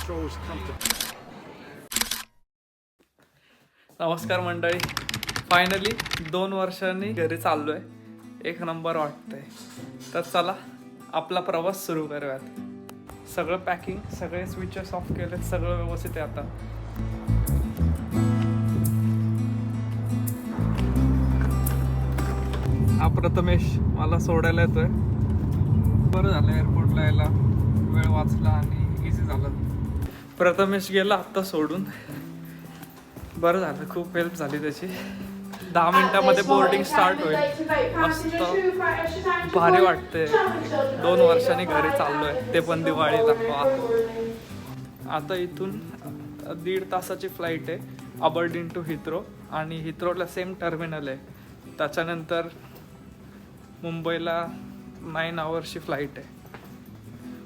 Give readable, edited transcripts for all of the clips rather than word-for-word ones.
controls comfortably. नमस्कार मंडळी, finally 2 वर्षांनी घरी चाललोय. एक नंबर वाटतंय. तर चला आपला प्रवास सुरू करूयात. सगळं पॅकिंग, सगळे स्विचेस ऑफ केलेत, सगळं व्यवस्थित आहे आता. हा प्रथमेश मला सोडायला येतोय. बरं झालं एअरपोर्टला यायला वेळ वाचला आणि इझी झालं. प्रथमेश गेला आत्ता सोडून. बरं झालं, खूप हेल्प झाली त्याची. 10 मिनिटामध्ये बोर्डिंग स्टार्ट होईल. मस्त भारी वाटते. 2 वर्षांनी घरी चाललोय, ते पण दिवाळीला. आता इथून 1.5 तासाची फ्लाईट आहे अबरडीन टू हिथ्रो, आणि हिथ्रोला सेम टर्मिनल आहे. त्याच्यानंतर मुंबईला 9 आवर्सची फ्लाईट आहे.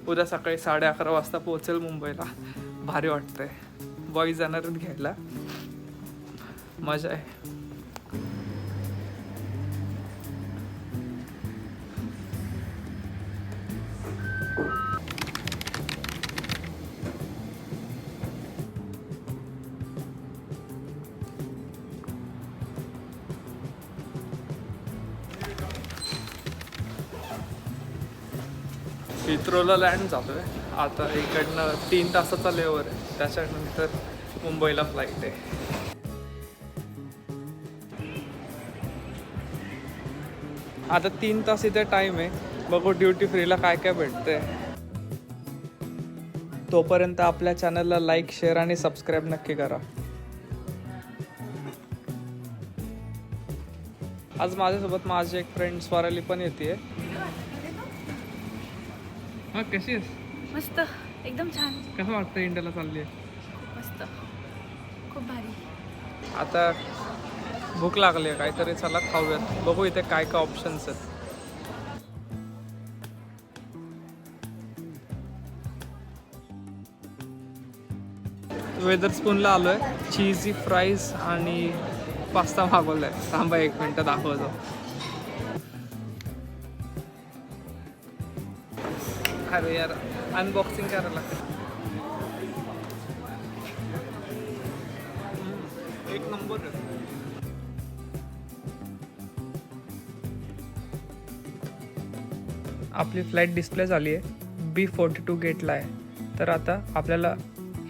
उद्या सकाळी 11:30 वाजता पोहोचेल मुंबईला. भारी वाटतंय. बॉईज जाणार आहेत घ्यायला, मजा आहे. हिथ्रोला लँड झालोय आता. इकडनं 3 तासाचा लेवर आहे. त्याच्यानंतर मुंबईला फ्लाईट आहे. आता 3 तास इथे टाइम आहे. बघू ड्युटी फ्रीला काय काय भेटतंय. तोपर्यंत आपल्या चॅनलला लाईक, शेअर आणि सबस्क्राईब नक्की करा. आज माझ्यासोबत माझी एक फ्रेंड स्वराली पण येते. हा, कशी आहेस? मस्त, एकदम छान. कसं वाटतं इंडियाला चालली आहे? खूप मस्त, खूप भारी. आता भूक लागली आहे काहीतरी, चला खाऊयात. बघू इथे काय काय ऑप्शन्स आहेत. वेदरस्पूनला आलोय. चीजी फ्राईज आणि पास्ता मागवलाय. थांबा 1 मिनिट दाखवतो. अरे यार, अनबॉक्सिंग करायला लागतं. एक नंबर आहे. आपली फ्लाईट डिस्प्ले झाली आहे. B42 गेटला आहे. तर आता आपल्याला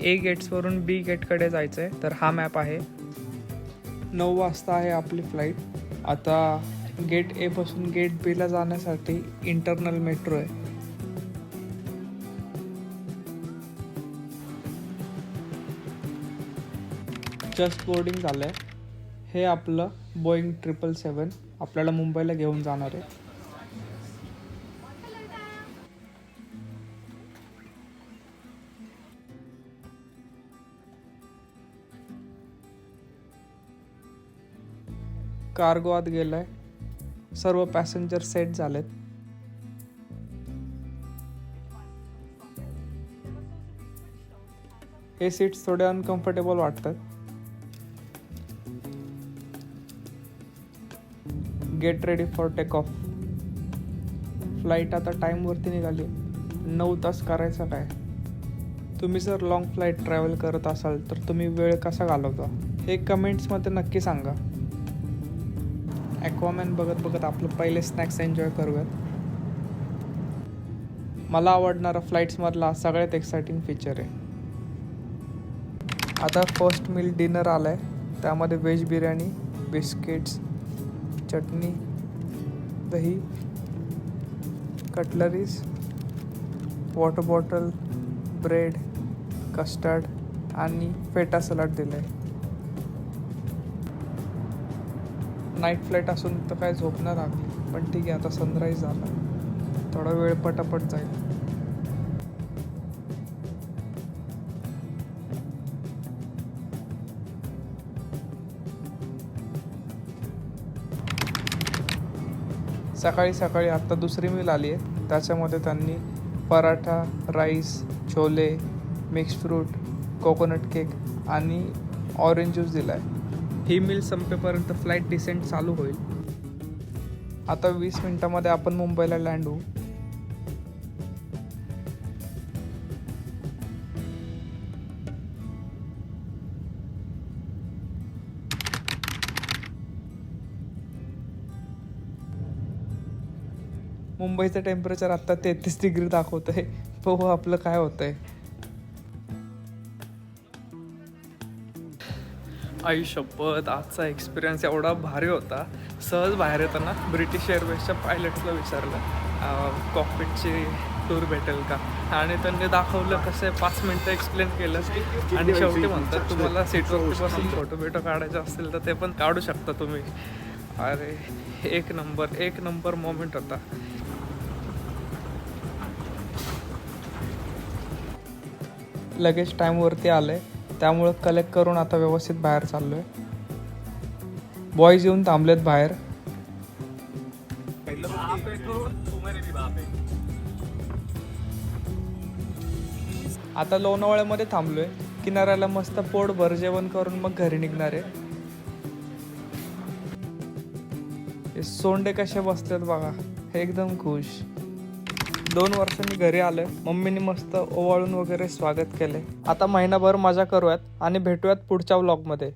A गेट्सवरून B गेटकडे जायचं आहे. तर हा मॅप आहे. 9 वाजता आहे आपली फ्लाईट. आता गेट A पासून गेट B ला जाण्यासाठी इंटरनल मेट्रो आहे. जस्ट बोर्डिंग झालं आहे. हे आपलं बोईंग 777 आपल्याला मुंबईला घेऊन जाणार आहे. कार्गो आत गेलाय. सर्व पॅसेंजर सेट झालेत. हे सीट्स थोडे अनकम्फर्टेबल वाटतात. Get ready for take off. Flight आता टाईमवरती निघाली. 9 तास करायचा काय. तुम्ही जर लॉंग फ्लाईट ट्रॅव्हल करत असाल तर तुम्ही वेळ कसा घालवता हे कमेंट्समध्ये नक्की सांगा. ॲक्वामॅन बघत बघत आपलं पहिले स्नॅक्स एन्जॉय करूयात. मला आवडणारा फ्लाईट्समधला सगळ्यात एक्साइटिंग फीचर आहे. आता फर्स्ट मील डिनर आला आहे. त्यामध्ये व्हेज बिर्याणी, बिस्किट्स, चटणी, दही, cutleries, water bottle, bread, custard आणि फेटा सलाड दिलं आहे. नाईट फ्लाईट असून तर काय झोप नाही लागली, पण ठीक आहे. आता सनराईज झाला, थोडा वेळ पटापट जाईल. सकाळी सकाळी आत्ता दुसरी मील आली आहे. त्याच्यामध्ये त्यांनी paratha, rice, chole, mix fruit, coconut cake आणि ऑरेंज ज्यूस दिला आहे. ही मील संपेपर्यंत फ्लाईट डिसेंट चालू होईल. आता 20 मिनिटामध्ये आपण मुंबईला लँड होऊ. मुंबईचं टेम्परेचर आत्ता 33 डिग्री दाखवतंय. बघू आपलं काय होतंय. आई शपथ, आजचा एक्सपिरियन्स एवढा भारी होता. सहज बाहेर येताना ब्रिटिश एअरवेजच्या पायलट्सला विचारलं कॉकपिटची टूर भेटेल का, आणि त्यांनी दाखवलं कसं आहे. 5 मिनटं एक्सप्लेन केलं आणि शेवटी म्हणतात तुम्हाला सीटवरती बसून फोटो बिटो काढायचे असतील तर ते पण काढू शकता तुम्ही. अरे एक नंबर मोमेंट होता. लगेच टाईमवरती आले त्यामुळं कलेक्ट करून आता व्यवस्थित बाहेर चाललोय. बॉईज येऊन थांबलेत बाहेर. आता लोणावळ्यामध्ये थांबलोय. किनाऱ्याला मस्त पोटभर जेवण करून मग घरी निघणार आहे. हे सोंडे कसे बसतात बघा, हे एकदम खुश. 2 वर्षांनी घरी आलोय. मम्मीने मस्त ओवाळून वगैरे स्वागत केले. आता महिनाभर मजा करूयात आणि भेटूयात पुढच्या व्लॉगमध्ये.